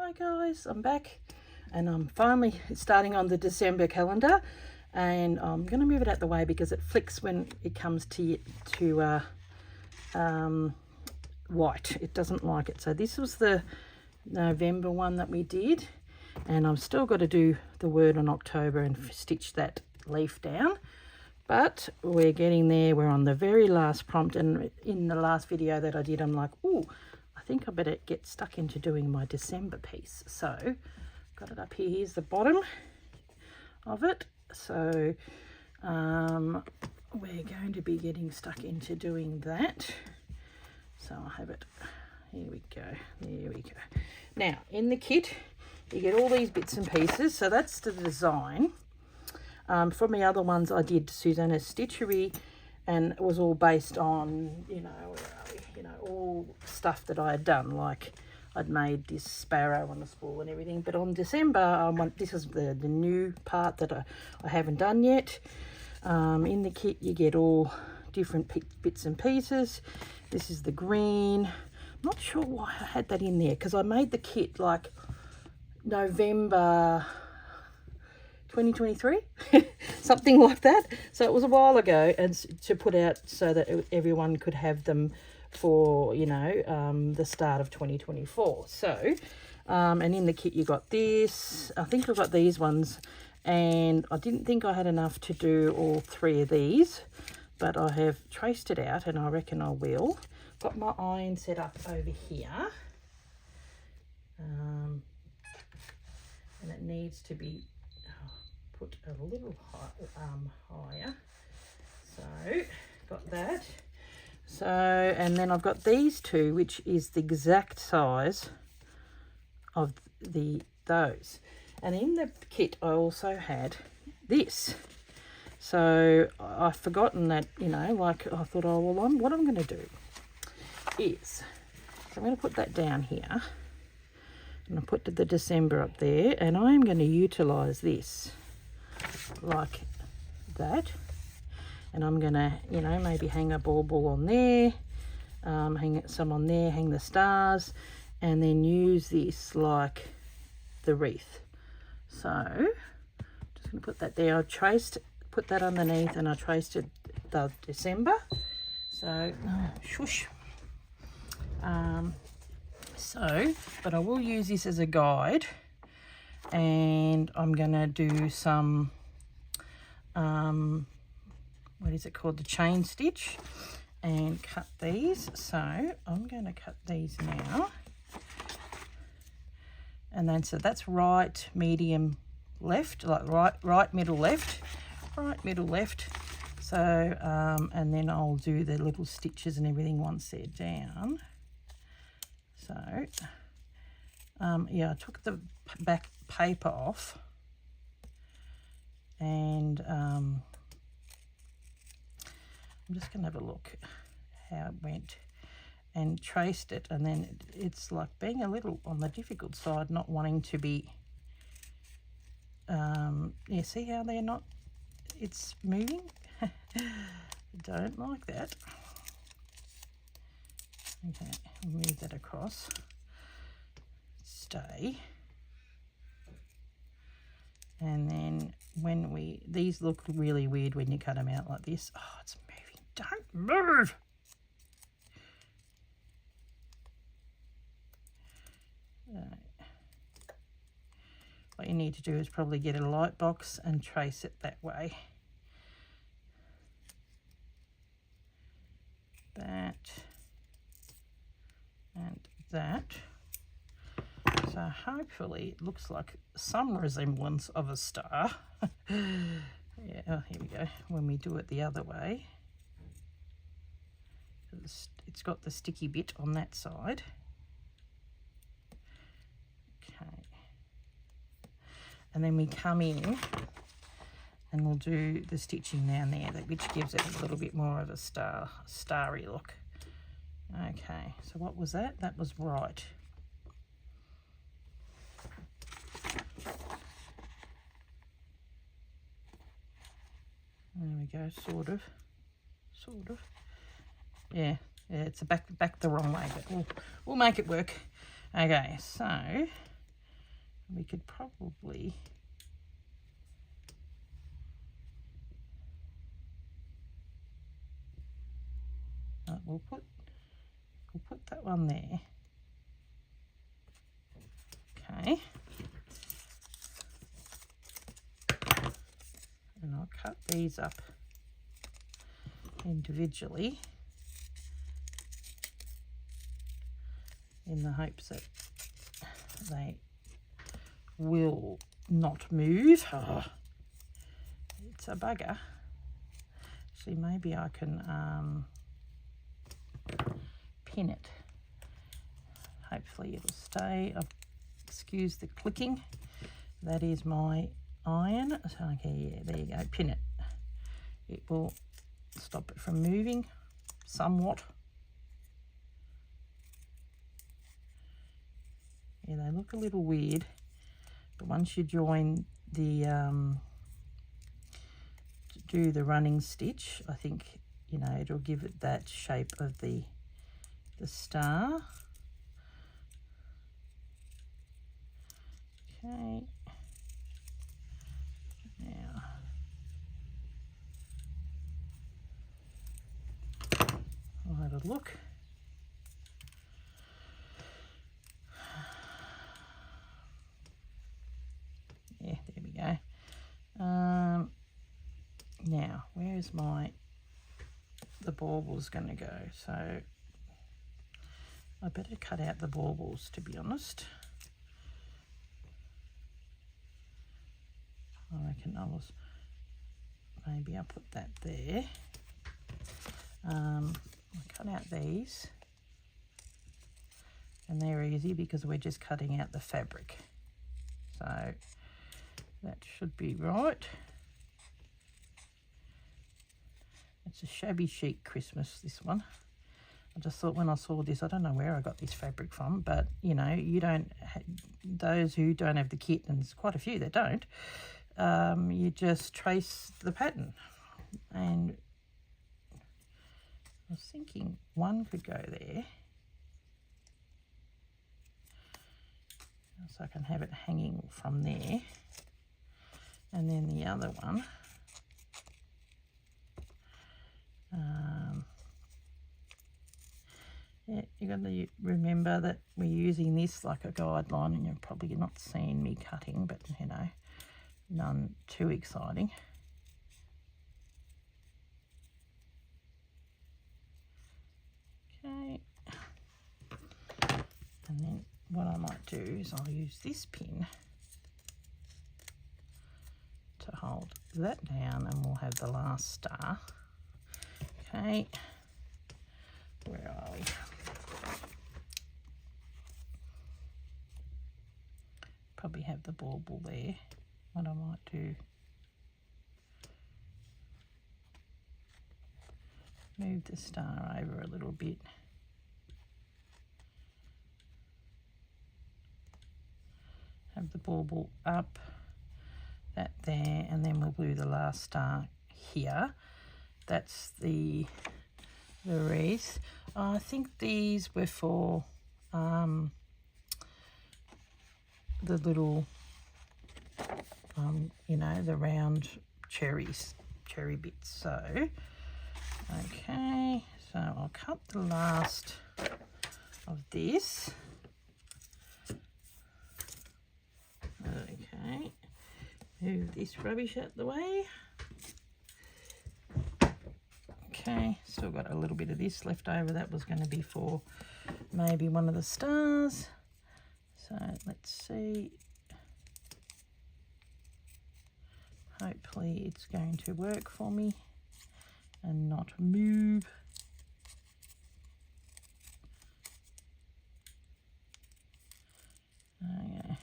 Hi guys, I'm back and I'm finally starting on the December calendar, and I'm going to move it out the way because it flicks when it comes to white. It doesn't like it. So this was the November one that we did, and I've still got to do the word on October and stitch that leaf down, but we're getting there. We're on the very last prompt, and in the last video that I did, I'm like, oh, I think I better get stuck into doing my December piece. So got it up here. Here's the bottom of it. So we're going to be getting stuck into doing that. So I have it. Here we go. There we go. Now in the kit you get all these bits and pieces. So that's the design. From the other ones I did Susanna's Stitchery, and it was all based on, all stuff that I had done. Like I'd made this sparrow on the spool and everything. But on December, this is the new part that I haven't done yet. In the kit you get all different bits and pieces. This is the green. I'm not sure why I had that in there, because I made the kit like November 2023 something like that, so it was a while ago, and to put out so that everyone could have them for the start of 2024. So and in the kit you got this. I think I got these ones, and I didn't think I had enough to do all three of these, but I have traced it out and I reckon I will. Got my iron set up over here, and it needs to be put a little higher. So got that. So, and then I've got these two, which is the exact size of those. And in the kit I also had this. So I've forgotten that, like I thought, oh well, what I'm going to do is I'm going to put that down here, and I put the December up there, and I am going to utilize this like that, and I'm gonna maybe hang a bauble on there, hang some on there, hang the stars, and then use this like the wreath. So just gonna put that there. I put that underneath, and I traced it the December. So shush. But I will use this as a guide, and I'm gonna do some what is it called, the chain stitch, and cut these. So I'm going to cut these now, and then so that's right, medium, left, like right middle, left, right middle, left. So and then I'll do the little stitches and everything once they're down. So yeah, I took the back paper off, and I'm just going to have a look how it went, and traced it, and then it's like being a little on the difficult side, not wanting to be yeah, see how they're not, it's moving. Don't like that. Okay, move that across, stay. And then when these look really weird when you cut them out like this. Oh, it's moving. Don't move. What you need to do is probably get a light box and trace it that way. That and that. So hopefully it looks like some resemblance of a star. Yeah, oh, here we go. When we do it the other way, it's got the sticky bit on that side. Okay. And then we come in and we'll do the stitching down there, which gives it a little bit more of a starry look. Okay, so what was that? That was right. There we go, sort of. Yeah, it's back the wrong way, but we'll make it work. Okay, so we could probably we'll put that one there. Okay. And I'll cut these up individually in the hopes that they will not move. Oh, it's a bugger. See, maybe I can pin it. Hopefully it'll stay. Excuse the clicking. That is my iron. So, okay, yeah, there you go. Pin it. It will stop it from moving somewhat. Yeah, they look a little weird, but once you join the do the running stitch, I think, you know, it'll give it that shape of the star. Okay. Now I'll have a look. Yeah, there we go. Now, where's the baubles going to go? So I better cut out the baubles, to be honest. I reckon maybe I'll put that there. I'll cut out these, and they're easy because we're just cutting out the fabric. So that should be right. It's a shabby chic Christmas, this one. I just thought when I saw this, I don't know where I got this fabric from, but you know, those who don't have the kit, and there's quite a few that don't, you just trace the pattern. And I was thinking one could go there, so I can have it hanging from there, and then the other one, yeah, you got to remember that we're using this like a guideline, and you're probably not seeing me cutting, but you know, none too exciting. Okay, and then what I might do is I'll use this pin to hold that down, and we'll have the last star. Okay, where are we? Probably have the bauble there. What I might do, move the star over a little bit. Have the bauble up, that there, and then we'll do the last star here. That's the wreath. I think these were for the little, you know, the round cherry bits. So, okay, so I'll cut the last of this. Okay, move this rubbish out the way. Okay, still got a little bit of this left over. That was going to be for maybe one of the stars. So let's see. Hopefully it's going to work for me and not move. Okay.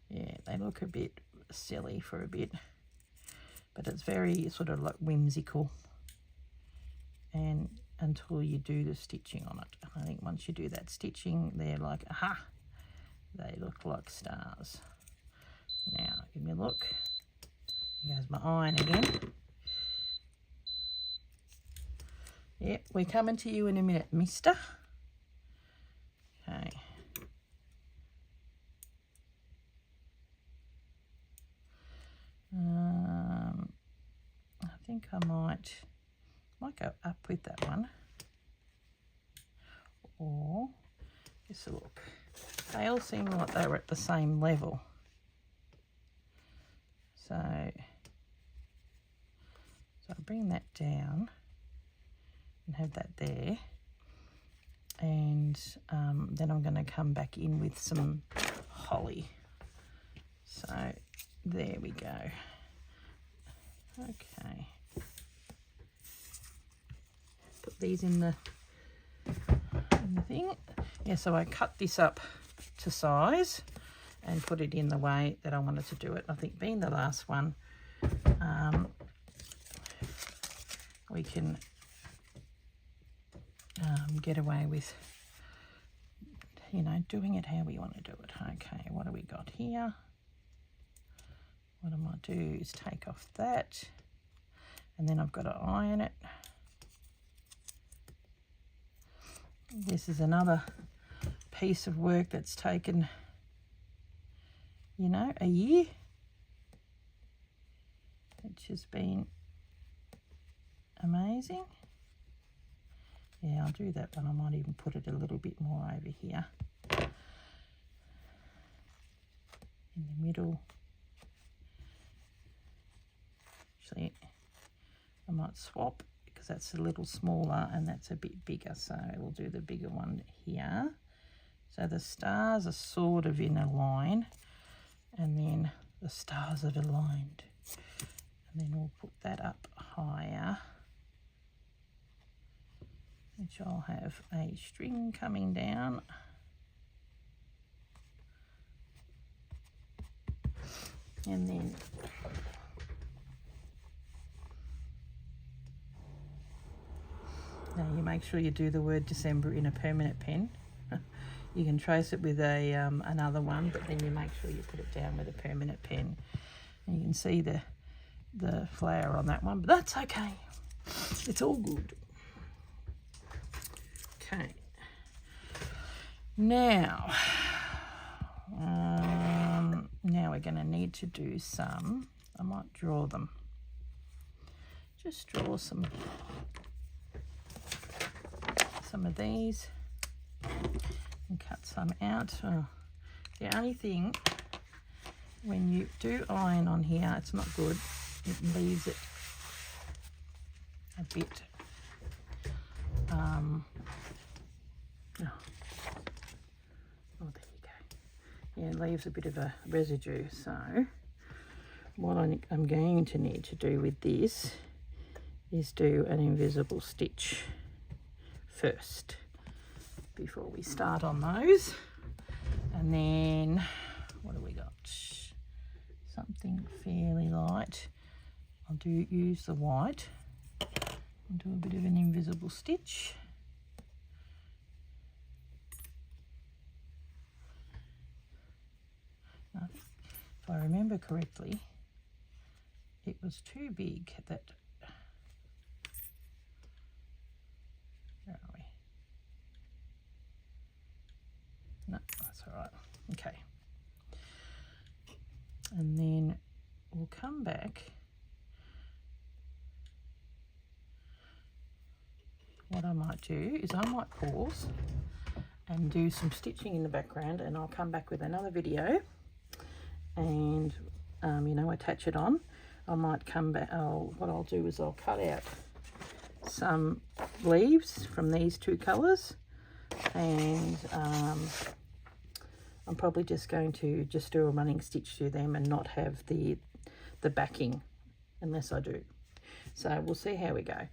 Yeah, they look a bit silly for a bit, but it's very sort of like whimsical, and until you do the stitching on it. I think once you do that stitching, they're like, aha, they look like stars. Now give me a look. There goes my iron again. Yep, we're coming to you in a minute, mister. think I might go up with that one, or just a look. They all seem like they were at the same level. So I bring that down and have that there, and then I'm going to come back in with some holly. So there we go. Okay, put these in the thing. Yeah, so I cut this up to size and put it in the way that I wanted to do it. I think being the last one, we can get away with, you know, doing it how we want to do it. Okay, what do we got here? What I might do is take off that, and then I've got to iron it. This is another piece of work that's taken, you know, a year, which has been amazing. Yeah, I'll do that one. I might even put it a little bit more over here in the middle. Actually, I might swap because that's a little smaller and that's a bit bigger, so we'll do the bigger one here. So the stars are sort of in a line, and then the stars are aligned, and then we'll put that up higher, which I'll have a string coming down, and then now you make sure you do the word December in a permanent pen. You can trace it with a another one, but then you make sure you put it down with a permanent pen. And you can see the flower on that one, but that's okay. It's all good. Okay. Now we're going to need to do some. I might draw them. Just draw some of these and cut some out. Oh, the only thing, when you do iron on here, it's not good. It leaves it a bit oh, there you go. Yeah, it leaves a bit of a residue. So what I'm going to need to do with this is do an invisible stitch first before we start on those. And then what do we got? Something fairly light. I'll use the white and do a bit of an invisible stitch. Now, if I remember correctly, it was too big that, where are we? No, that's all right. Okay. And then we'll come back. What I might do is I might pause and do some stitching in the background, and I'll come back with another video and you know, attach it on. I might come back. What I'll do is I'll cut out some leaves from these two colours, and I'm probably just going to just do a running stitch through them and not have the backing unless I do. So we'll see how we go.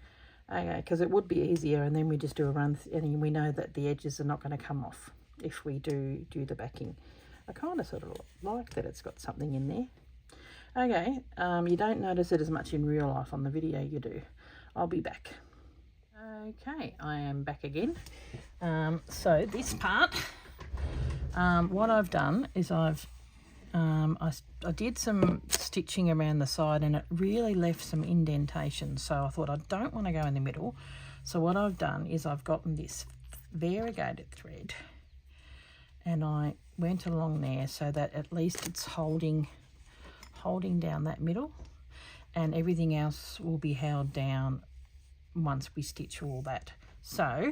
Okay, because it would be easier, and then we just do a run and we know that the edges are not going to come off if we do the backing. I kind of sort of like that it's got something in there. Okay, you don't notice it as much in real life. On the video you do. I'll be back. Okay, I am back again. So this part, what I've done is I did some stitching around the side, and it really left some indentations, so I thought I don't want to go in the middle. So what I've done is I've gotten this variegated thread, and I went along there so that at least it's holding down that middle. and everything else will be held down once we stitch all that. So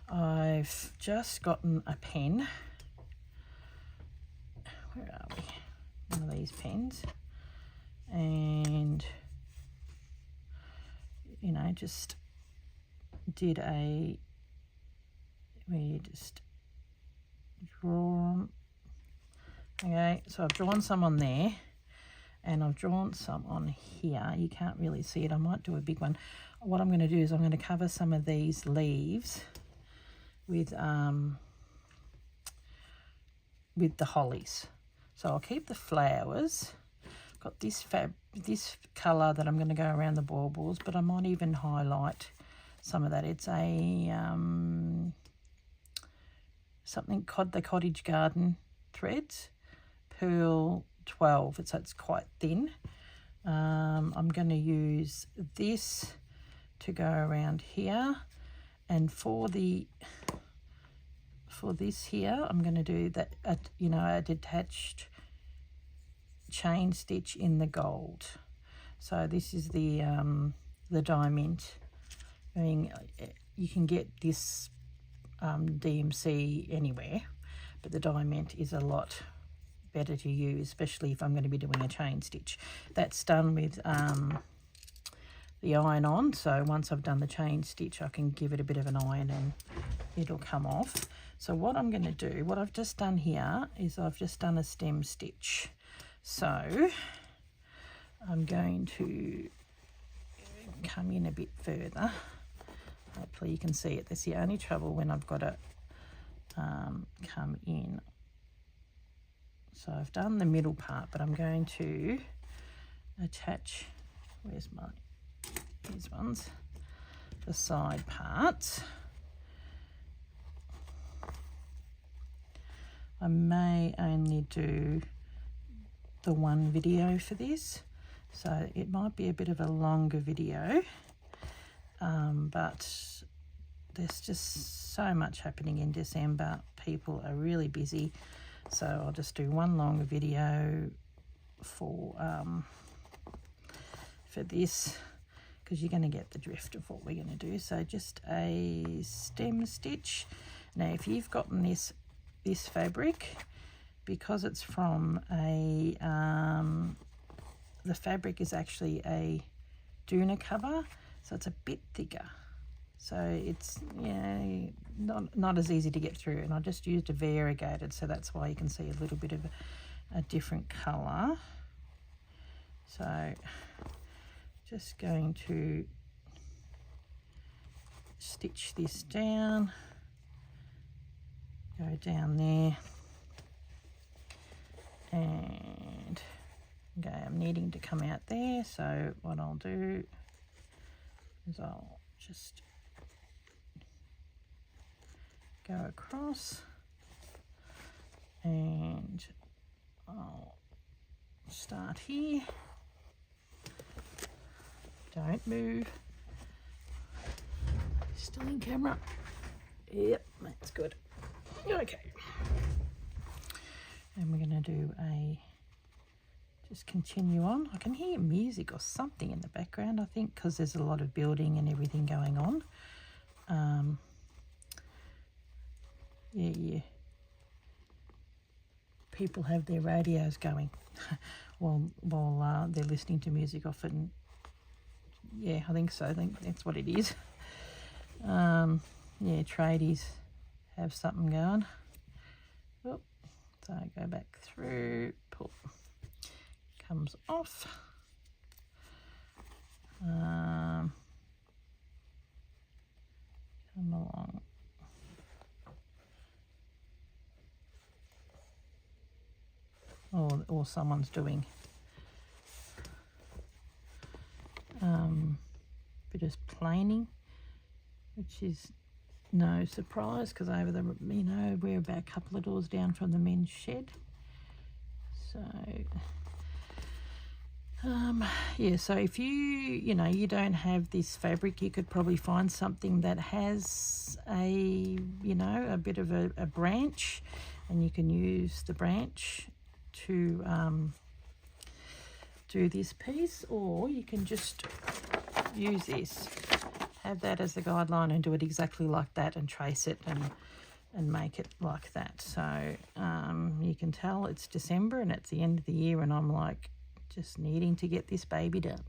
I've just gotten a pen. Where are we? One of these pens. And, you know, just did we just draw. Okay, so I've drawn some on there. And I've drawn some on here. You can't really see it. I might do a big one. What I'm going to do is I'm going to cover some of these leaves with the hollies. So I'll keep the flowers. Got this colour that I'm going to go around the baubles, but I might even highlight some of that. It's a something the Cottage Garden threads, Pearl 12, so it's quite thin. I'm going to use this to go around here, and for this here I'm going to do that, you know, a detached chain stitch in the gold. So this is the diamond. I mean, you can get this DMC anywhere, but the diamond is a lot better to use, especially if I'm going to be doing a chain stitch. That's done with the iron on, so once I've done the chain stitch I can give it a bit of an iron and it'll come off. So what I'm going to do, what I've just done here is I've just done a stem stitch. So I'm going to come in a bit further. Hopefully you can see it. That's the only trouble when I've got to come in. So I've done the middle part, but I'm going to attach, where's these ones, the side parts. I may only do the one video for this, so it might be a bit of a longer video, but there's just so much happening in December. People are really busy. So I'll just do one longer video for this, because you're going to get the drift of what we're going to do. So just a stem stitch. Now if you've gotten this fabric, because it's from the fabric is actually a doona cover, so it's a bit thicker. So it's, you know, not as easy to get through, and I just used a variegated, so that's why you can see a little bit of a different colour. So just going to stitch this down, go down there, and okay, I'm needing to come out there, so what I'll do is I'll just go across, and I'll start here. Don't move. Still in camera. Yep, that's good. Okay. And we're going to do just continue on. I can hear music or something in the background, I think, because there's a lot of building and everything going on. Yeah. People have their radios going while they're listening to music often. Yeah, I think so. I think that's what it is. Yeah, tradies have something going. Oh, so go back through, pull, comes off. Come along. Or someone's doing bit of planing, which is no surprise, because over the, you know, we're about a couple of doors down from the men's shed. So yeah, so if you know, you don't have this fabric, you could probably find something that has a, you know, a bit of a branch, and you can use the branch to do this piece, or you can just use this, have that as the guideline and do it exactly like that and trace it and make it like that. So you can tell it's December and it's the end of the year, and I'm like just needing to get this baby done.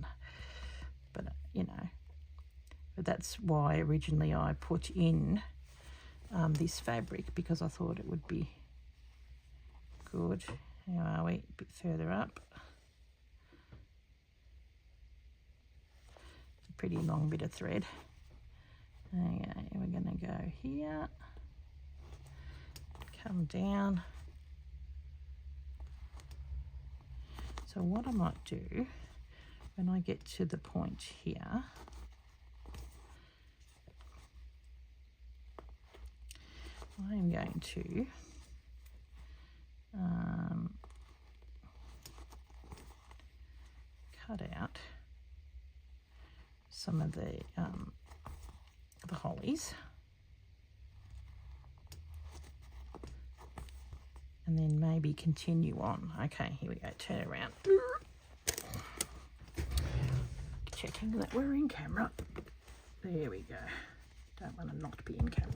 But you know, but that's why originally I put in this fabric, because I thought it would be good. How are we? A bit further up. It's a pretty long bit of thread. Okay, we're going to go here, come down. So what I might do when I get to the point here, I am going to cut out some of the hollies, and then maybe continue on. Okay, here we go, turn around. Checking that we're in camera. There we go. Don't want to not be in camera.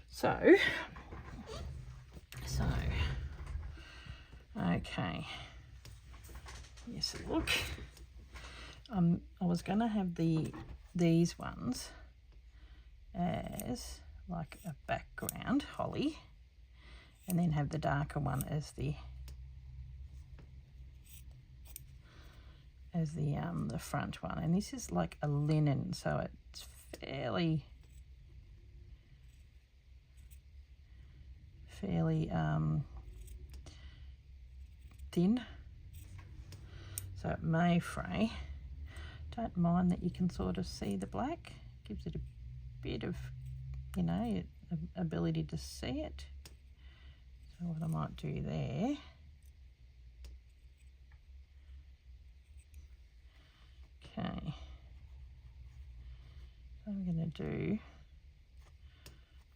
So, okay. Yes, look. I was going to have these ones as like a background holly, and then have the darker one as the front one. And this is like a linen, so it's fairly thin, so it may fray. Don't mind that you can sort of see the black, gives it a bit of, you know, ability to see it. So what I might do there, okay, so I'm going to do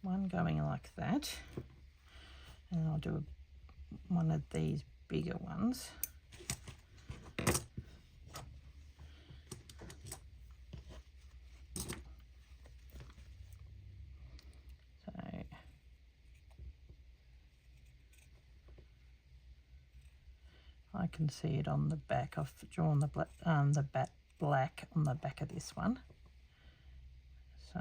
one going like that, and I'll do one of these bigger ones. I can see it on the back. I've drawn the black on the back of this one. So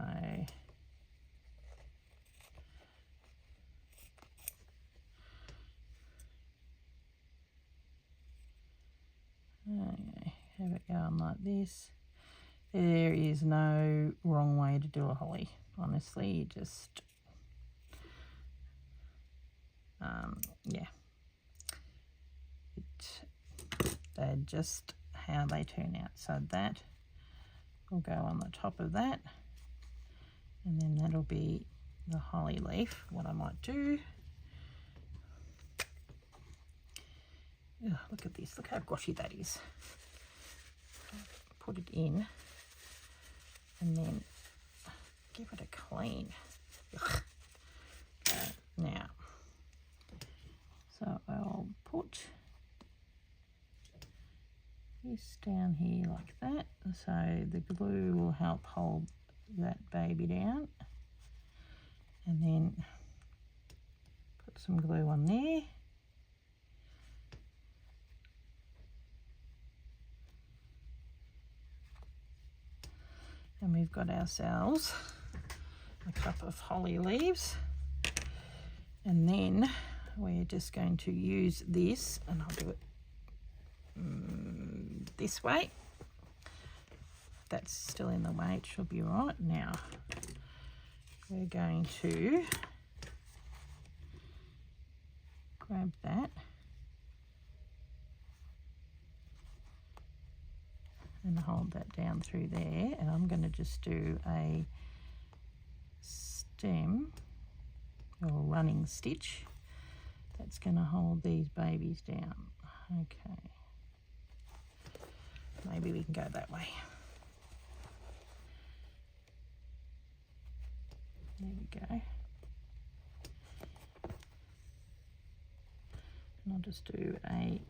okay, have it going like this. There is no wrong way to do a holly. Honestly, you just yeah. They're just how they turn out. So that will go on the top of that, and then that'll be the holly leaf. What I might do, oh, look at this, look how goshy that is. Put it in and then give it a clean. Okay, now, so I'll put this down here like that, so the glue will help hold that baby down, and then put some glue on there, and we've got ourselves a couple of holly leaves. And then we're just going to use this, and I'll do it this way. That's still in the way, it should be right. Now we're going to grab that and hold that down through there, and I'm going to just do a stem or running stitch that's going to hold these babies down. Okay, maybe we can go that way. There we go. And I'll just do a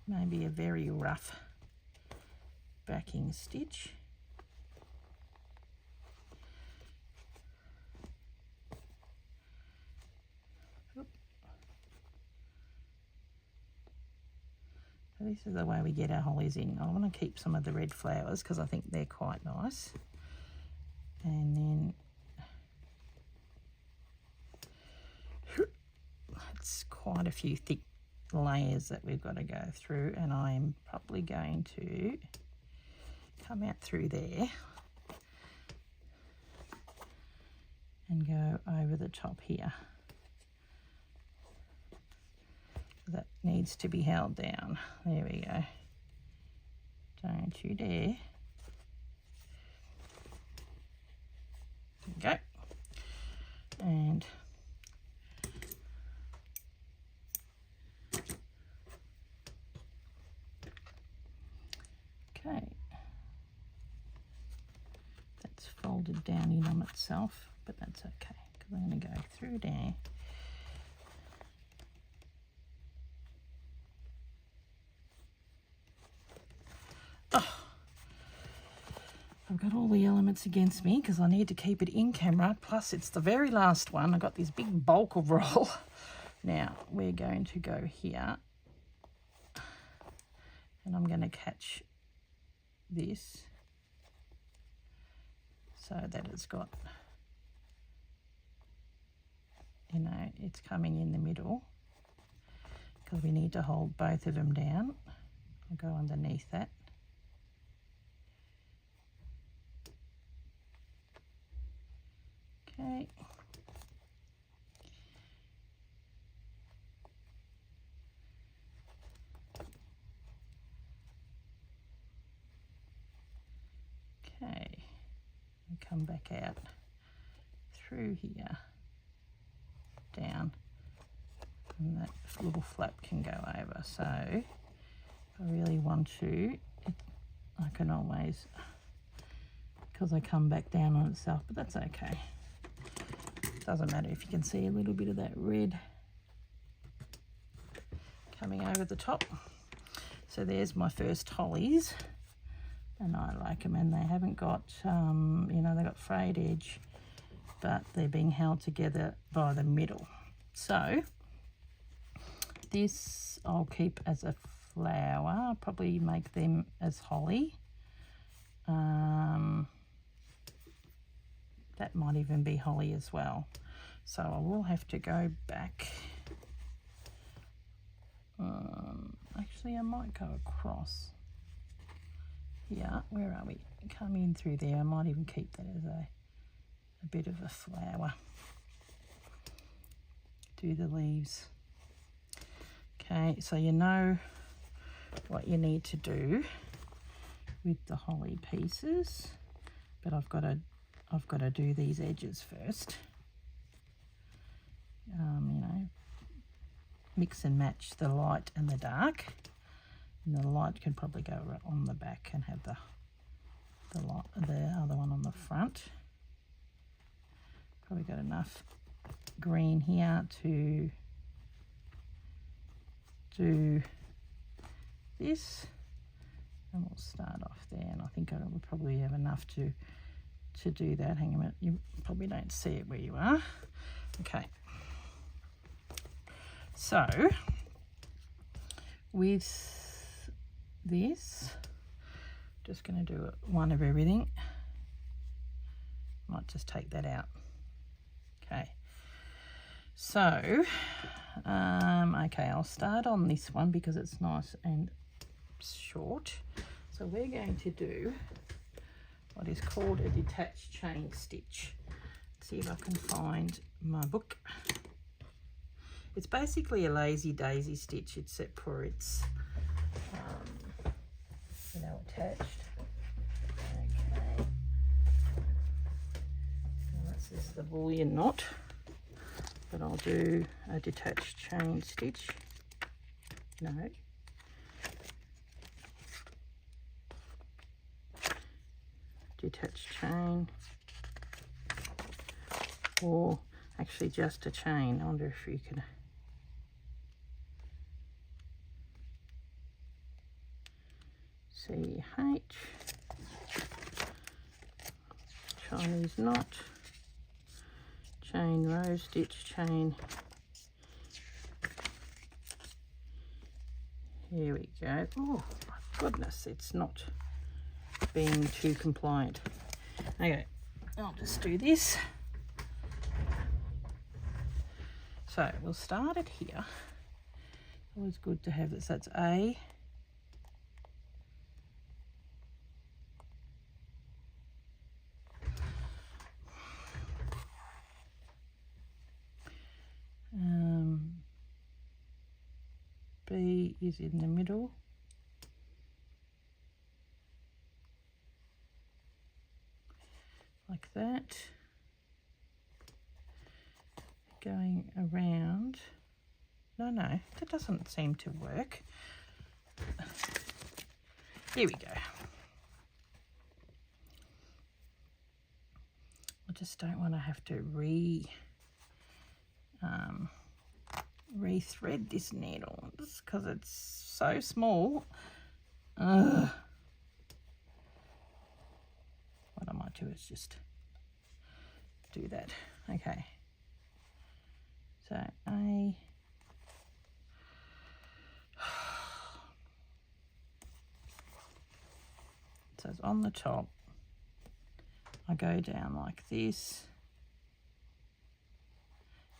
maybe a very rough backing stitch. So this is the way we get our hollies in. I want to keep some of the red flowers because I think they're quite nice. And then it's quite a few thick layers that we've got to go through, and I'm probably going to come out through there and go over the top here. That needs to be held down. There we go. Don't you dare. There we go. And okay. That's folded down in on itself, but that's okay because I'm going to go through there. I've got all the elements against me because I need to keep it in camera. Plus, it's the very last one. I've got this big bulk of roll. Now, we're going to go here. And I'm going to catch this so that it's got, you know, it's coming in the middle because we need to hold both of them down. I'll go underneath that. Okay. Okay. And come back out through here, down, and that little flap can go over. So if I really want to, I can always, because I come back down on itself, but that's okay. Doesn't matter if you can see a little bit of that red coming over the top. So there's my first hollies, and I like them, and they haven't got, you know, they've got frayed edge, but they're being held together by the middle. So this I'll keep as a flower. I'll probably make them as holly. That might even be holly as well. So I will have to go back. Actually, I might go across here. Where are we? Come in through there. I might even keep that as a bit of a flower. Do the leaves. Okay, so you know what you need to do with the holly pieces, but I've got to do these edges first. You know, mix and match the light and the dark, and the light can probably go on the back and have the other one on the front. Probably got enough green here to do this, and we'll start off there, and I think I will probably have enough to do that. Hang on a minute, you probably don't see it where you are. Okay, so with this, just going to do one of everything. Might just take that out. Okay, so okay, I'll start on this one because it's nice and short. So we're going to do what is called a detached chain stitch. Let's see if I can find my book. It's basically a lazy daisy stitch, except for it's you know, attached. Okay, well, this is the bullion knot, but I'll do a detached chain stitch. No, detached chain, or actually just a chain. I wonder if you can. CH, Chinese knot, chain row stitch, chain. Here we go. Oh my goodness, it's not being too compliant. Okay, I'll just do this. So we'll start it here. Always good to have this. That's A. B is in the middle. Like that. Going around. No, that doesn't seem to work. Here we go. I just don't want to have to re-thread this needle just because it's so small. What I might do is just do that. Okay. So A. So it's on the top. I go down like this.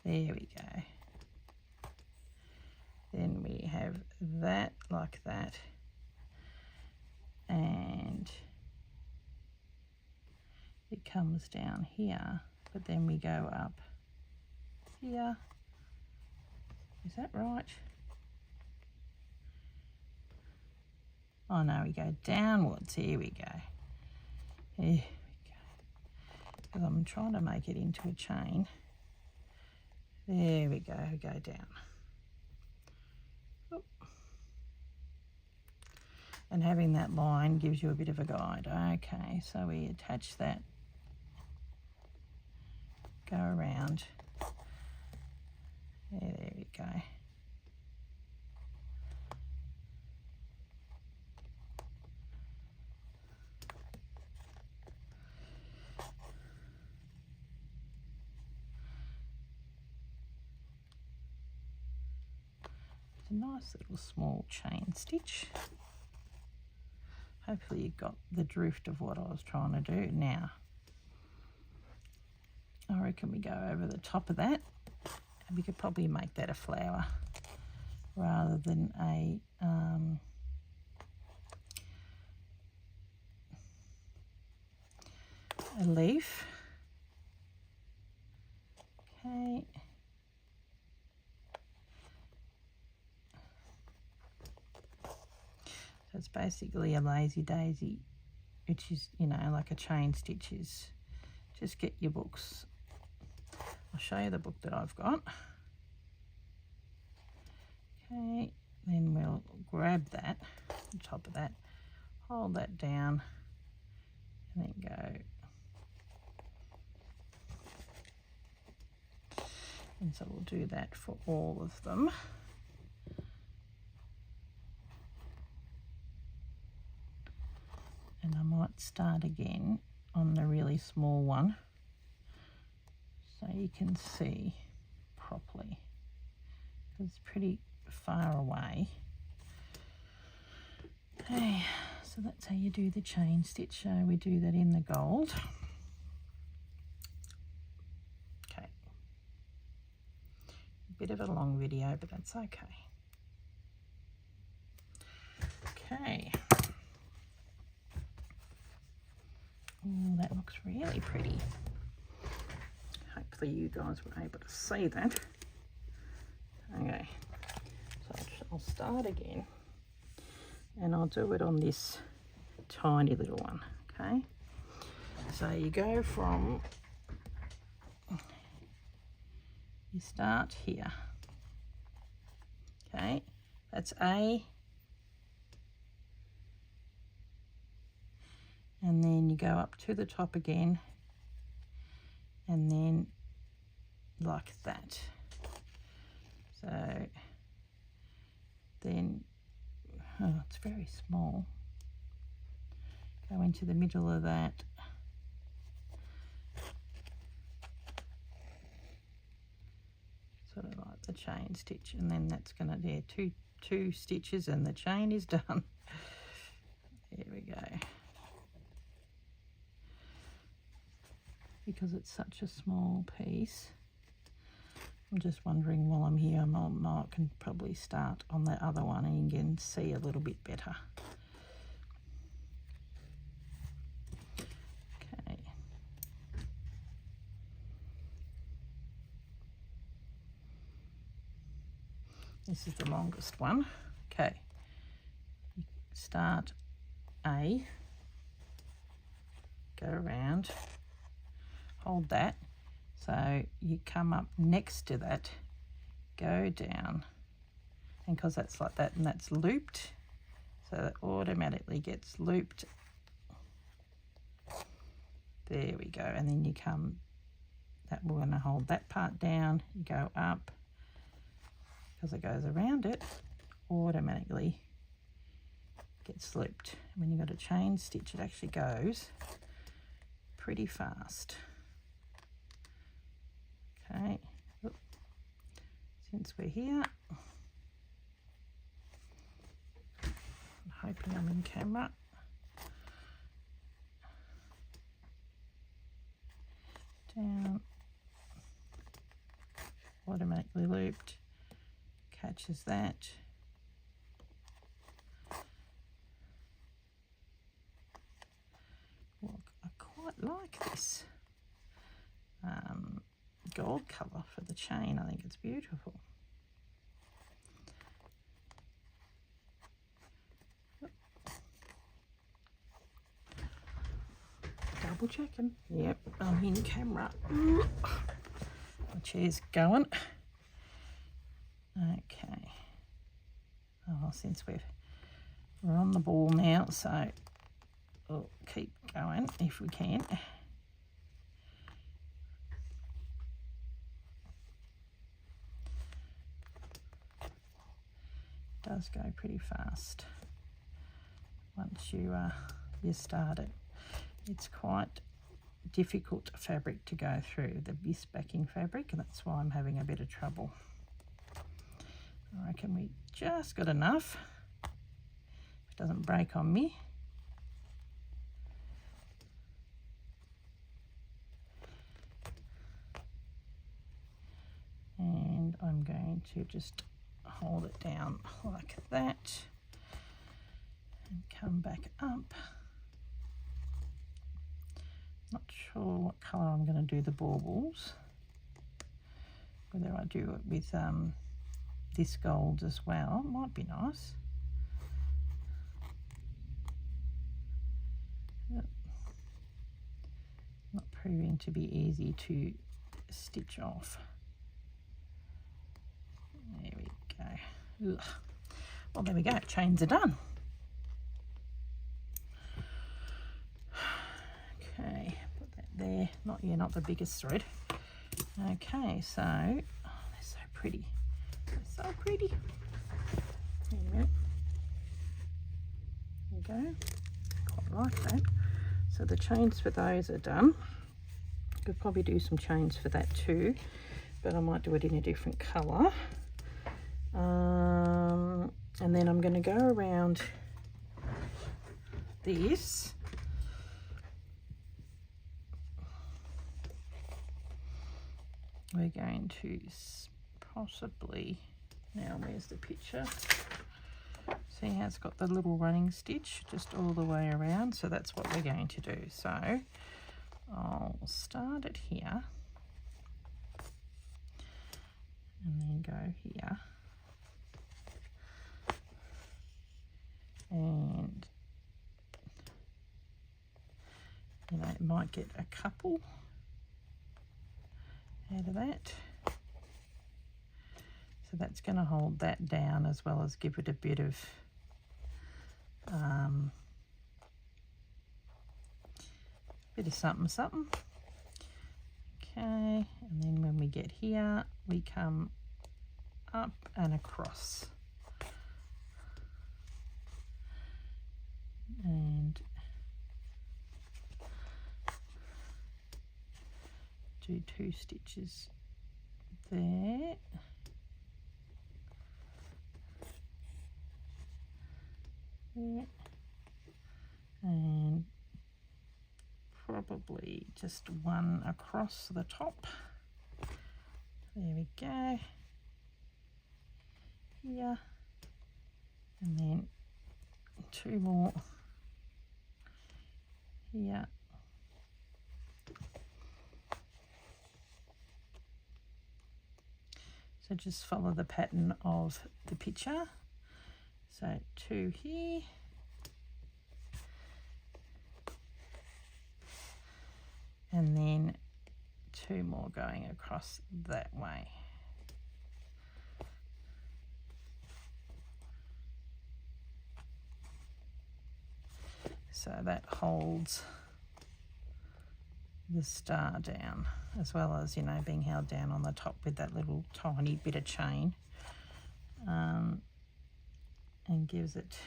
There we go. Then we have that like that. And it comes down here, but then we go up here. Is that right? Oh no, we go downwards. Here we go. Here we go. Because I'm trying to make it into a chain. There we go, go down. Oop. And having that line gives you a bit of a guide. Okay, so we attach that, go around. There we go. It's a nice little small chain stitch. Hopefully you got the drift of what I was trying to do. Now, I reckon we go over the top of that, and we could probably make that a flower rather than a leaf. Okay. So it's basically a lazy daisy, which is, you know, like a chain stitches. Just get your books. I'll show you the book that I've got. Okay, then we'll grab that, on top of that, hold that down, and then go. And so we'll do that for all of them. And I might start again on the really small one so you can see properly. It's pretty far away. Okay, so that's how you do the chain stitch. So we do that in the gold. Okay. A bit of a long video, but that's okay. Okay. Oh, that looks really pretty. Hopefully you guys were able to see that. Okay, so I'll start again, and I'll do it on this tiny little one. Okay, so you go from, you start here. Okay, that's A, and then you go up to the top again, and then like that. So then, oh, it's very small. go into the middle of that. Sort of like the chain stitch, and then that's going to be two stitches and the chain is done. There we go. Because it's such a small piece, I'm just wondering while I'm here, I can probably start on that other one and you can see a little bit better. Okay. This is the longest one. Okay. You start A, go around, hold that. So you come up next to that, go down, and because that's like that and that's looped, so that automatically gets looped. There we go. And then you come, that we're going to hold that part down, you go up, because it goes around it, automatically gets looped. When you've got a chain stitch, it actually goes pretty fast. Okay, since we're here, I'm hoping I'm in camera. Down, automatically looped, catches that. Look, I quite like this gold colour for the chain. I think it's beautiful. Double checking. Yep, I'm in camera. My chair's going. Okay. Oh, since we're on the ball now, so we'll keep going if we can. Does go pretty fast once you start it. It's quite difficult fabric to go through, this backing fabric, and that's why I'm having a bit of trouble. I reckon we just got enough. It doesn't break on me. And I'm going to just hold it down like that and come back up. Not sure what colour I'm going to do the baubles, whether I do it with this gold as well. It might be nice. Not proving to be easy to stitch off. There we go. Ugh. Well, there we go. Chains are done. Okay, put that there. Not the biggest thread. Okay, so they're so pretty. They're so pretty. There you go. Quite like that. So the chains for those are done. Could probably do some chains for that too, but I might do it in a different colour. And then I'm going to go around this. We're going to possibly, now where's the picture? See how it's got the little running stitch just all the way around, so that's what we're going to do. So I'll start it here and then go here, and you know, it might get a couple out of that. So that's going to hold that down as well as give it a bit of something something. Okay, and then when we get here, we come up and across. And do 2 stitches there. There. And probably just 1 across the top. There we go. Here. And then 2 more here. So just follow the pattern of the picture. So 2 here. And then 2 more going across that way. So that holds the star down, as well as, you know, being held down on the top with that little tiny bit of chain, and gives it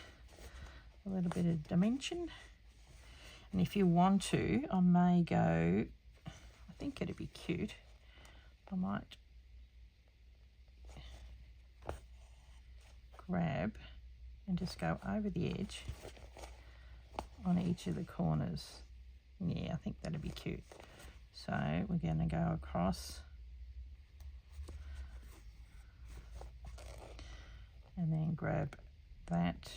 a little bit of dimension. And if you want to, I may go, I think it'd be cute, I might grab and just go over the edge on each of the corners. Yeah, I think that'd be cute. So we're going to go across and then grab that,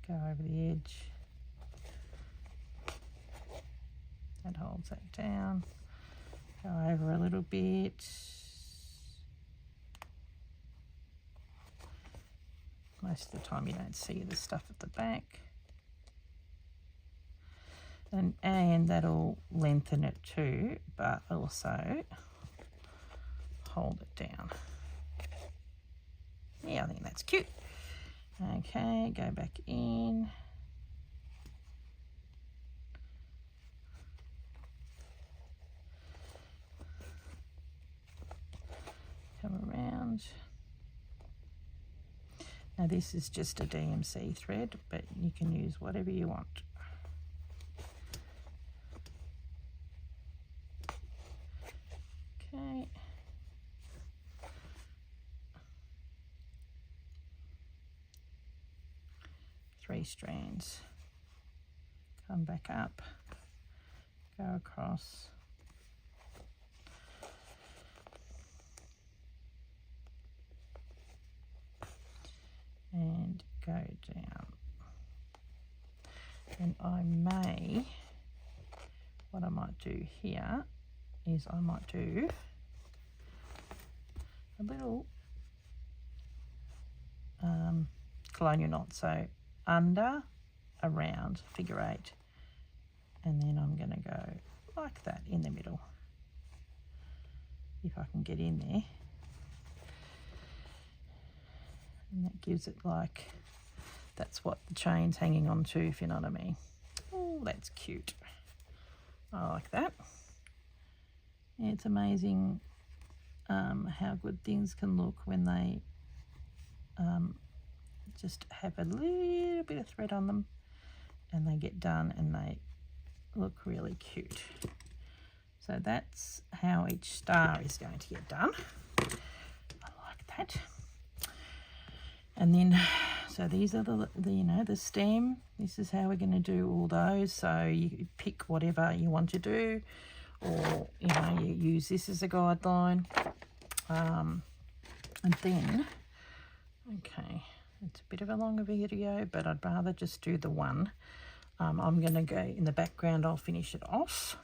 go over the edge, that holds that down, go over a little bit, most of the time you don't see the stuff at the back, and that'll lengthen it too, but also hold it down. Yeah, I think that's cute. Okay, go back in. Come around. Now this is just a DMC thread, but you can use whatever you want. Okay. Three strands. Come back up, go across. And go down. And I may, what I might do here is I might do a little colonial knot, so under, around, figure 8, and then I'm going to go like that in the middle, if I can get in there. And that gives it like, that's what the chain's hanging on to, if you know what I mean. Oh, that's cute. I like that. Yeah, it's amazing how good things can look when they just have a little bit of thread on them and they get done and they look really cute. So that's how each star is going to get done. I like that. And then, so these are the you know, the stem. This is how we're going to do all those. So you pick whatever you want to do, or, you know, you use this as a guideline. And then, okay, it's a bit of a longer video, but I'd rather just do the one. I'm going to go in the background, I'll finish it off.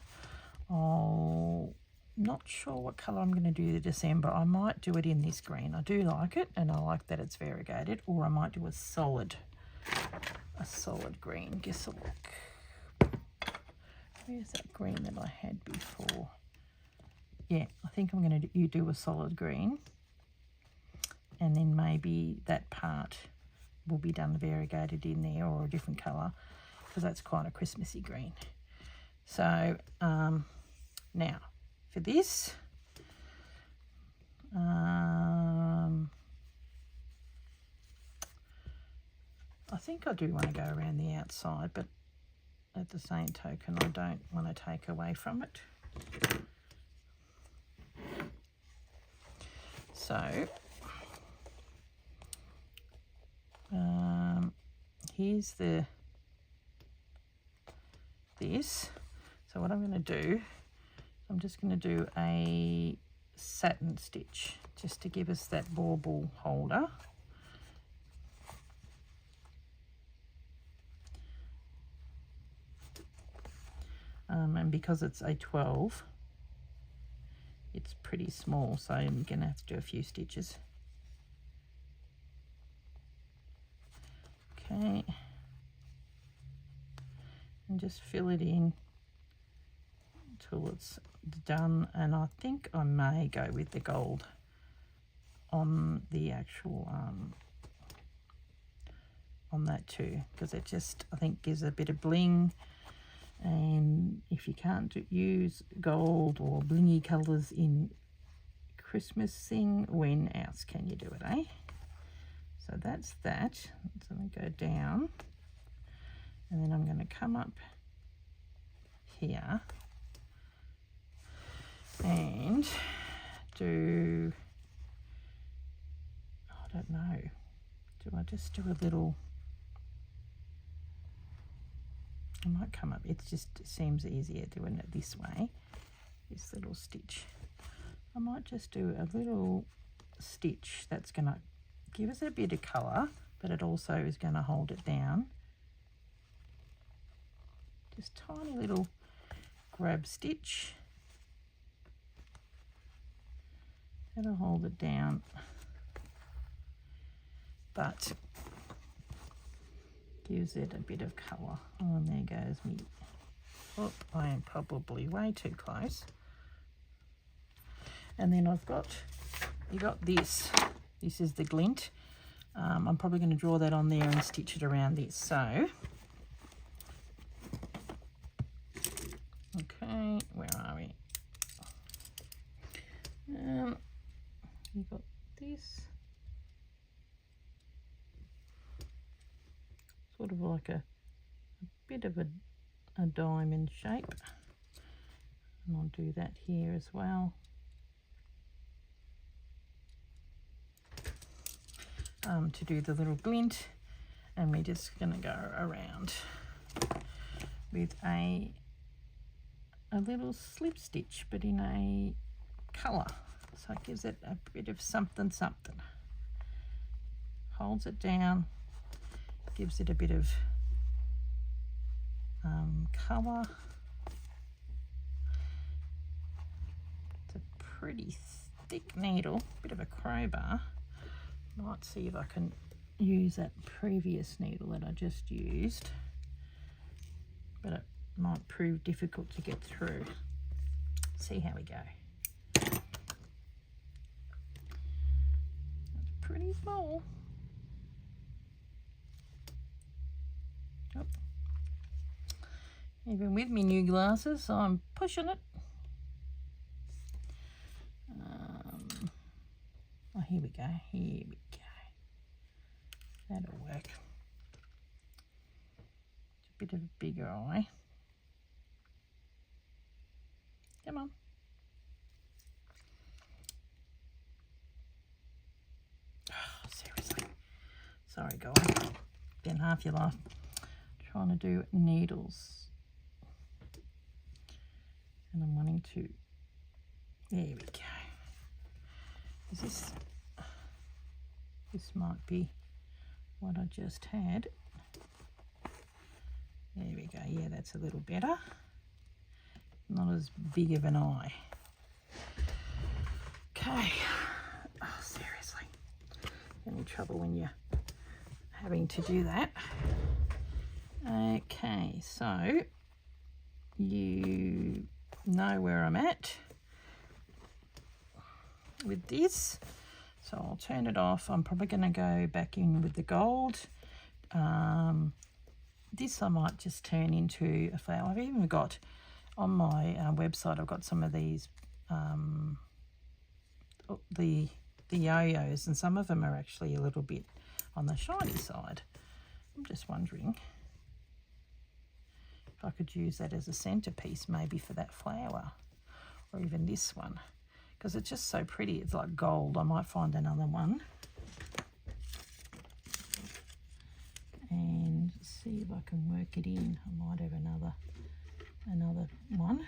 Not sure what colour I'm going to do the December. I might do it in this green. I do like it, and I like that it's variegated, or I might do a solid green. Guess a look. Where's that green that I had before? Yeah, I think I'm going to do a solid green, and then maybe that part will be done variegated in there, or a different colour, because that's quite a Christmassy green. So now for this, I think I do want to go around the outside, but at the same token, I don't want to take away from it. So here's this. So what I'm going to do, I'm just going to do a satin stitch just to give us that bauble holder. And because it's a 12, it's pretty small, so I'm going to have to do a few stitches. Okay, and just fill it in until it's done, and I think I may go with the gold on the actual on that too, because it just, I think, gives a bit of bling. And if you can't use gold or blingy colours in Christmas thing, when else can you do it, eh? So that's that. So I'm going to go down, and then I'm going to come up here and do, I don't know, do I just do a little, I might come up, it seems easier doing it this way, this little stitch. I might just do a little stitch that's going to give us a bit of colour, but it also is going to hold it down. Just tiny little grab stitch. That'll hold it down. But gives it a bit of colour. Oh, and there goes me. Oh, I am probably way too close. And then you got this. This is the glint. I'm probably going to draw that on there and stitch it around this. So, okay, where are we? You got this. Sort of like a bit of a diamond shape, and I'll do that here as well. To do the little glint, and we're just going to go around with a little slip stitch, but in a colour, so it gives it a bit of something, holds it down, gives it a bit of colour. It's a pretty thick needle, bit of a crowbar. Might see if I can use that previous needle that I just used, but it might prove difficult to get through. See how we go. It's pretty small. Oh. Even with me new glasses, I'm pushing it. Oh, here we go. Here we go. That'll work. It's a bit of a bigger eye. Come on. Oh, seriously. Sorry, guys. Been half your life trying to do needles. And I'm wanting to... There we go. This might be what I just had. There we go. Yeah, that's a little better. Not as big of an eye. Okay. Oh, seriously. Any trouble when you're having to do that. Okay, so you know where I'm at with this. So I'll turn it off. I'm probably going to go back in with the gold. This I might just turn into a flower. I've even got on my website, I've got some of these, the yo-yos, and some of them are actually a little bit on the shiny side. I'm just wondering I could use that as a centerpiece maybe for that flower, or even this one, because it's just so pretty. It's like gold. I might find another one and see if I can work it in. I might have another one.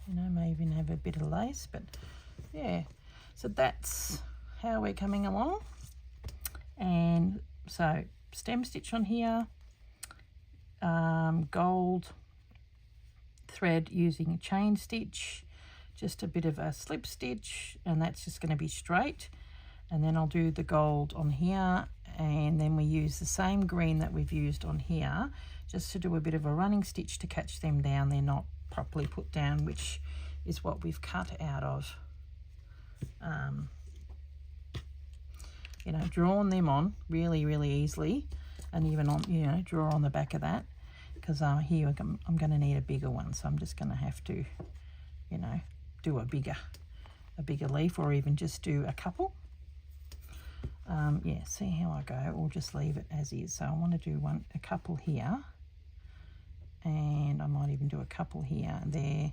You know, may even have a bit of lace, but yeah. So that's how we're coming along. And so stem stitch on here, gold thread using a chain stitch, just a bit of a slip stitch, and that's just going to be straight. And then I'll do the gold on here, and then we use the same green that we've used on here just to do a bit of a running stitch to catch them down. They're not properly put down, which is what we've cut out of you know, drawn them on really easily, and even on, you know, draw on the back of that, because here I'm going to need a bigger one, so I'm just going to have to, you know, do a bigger leaf, or even just do a couple. Yeah, see how I go, or just leave it as is. So I want to do a couple here, and I might even do a couple here and there,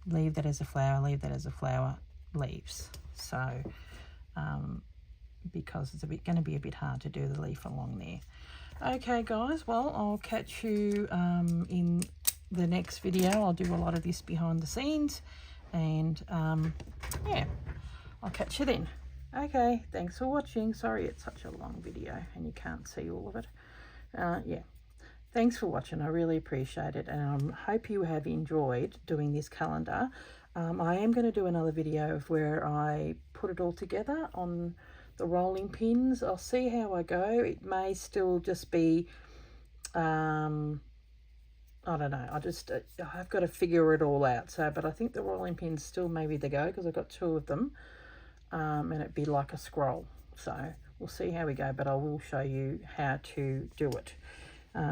leave that as a flower, leave that as a flower, leaves. So because it's going to be a bit hard to do the leaf along there. Okay guys, well, I'll catch you in the next video. I'll do a lot of this behind the scenes, and yeah, I'll catch you then. Okay, thanks for watching. Sorry it's such a long video and you can't see all of it. Yeah, thanks for watching. I really appreciate it, and I hope you have enjoyed doing this calendar. I am going to do another video of where I put it all together on the rolling pins. I'll see how I go. It may still just be, I don't know. I've got to figure it all out. So, but I think the rolling pins still may be the go, because I've got 2 of them, and it'd be like a scroll. So we'll see how we go, but I will show you how to do it,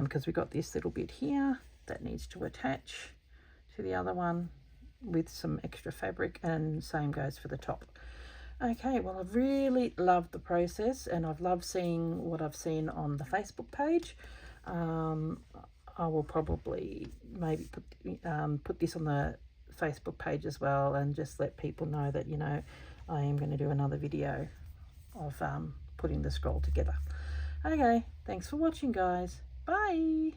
because we've got this little bit here that needs to attach to the other one with some extra fabric, and same goes for the top. Okay, well, I've really loved the process, and I've loved seeing what I've seen on the Facebook page. I will probably maybe put this on the Facebook page as well, and just let people know that, you know, I am going to do another video of putting the scroll together. Okay, thanks for watching, guys. Bye.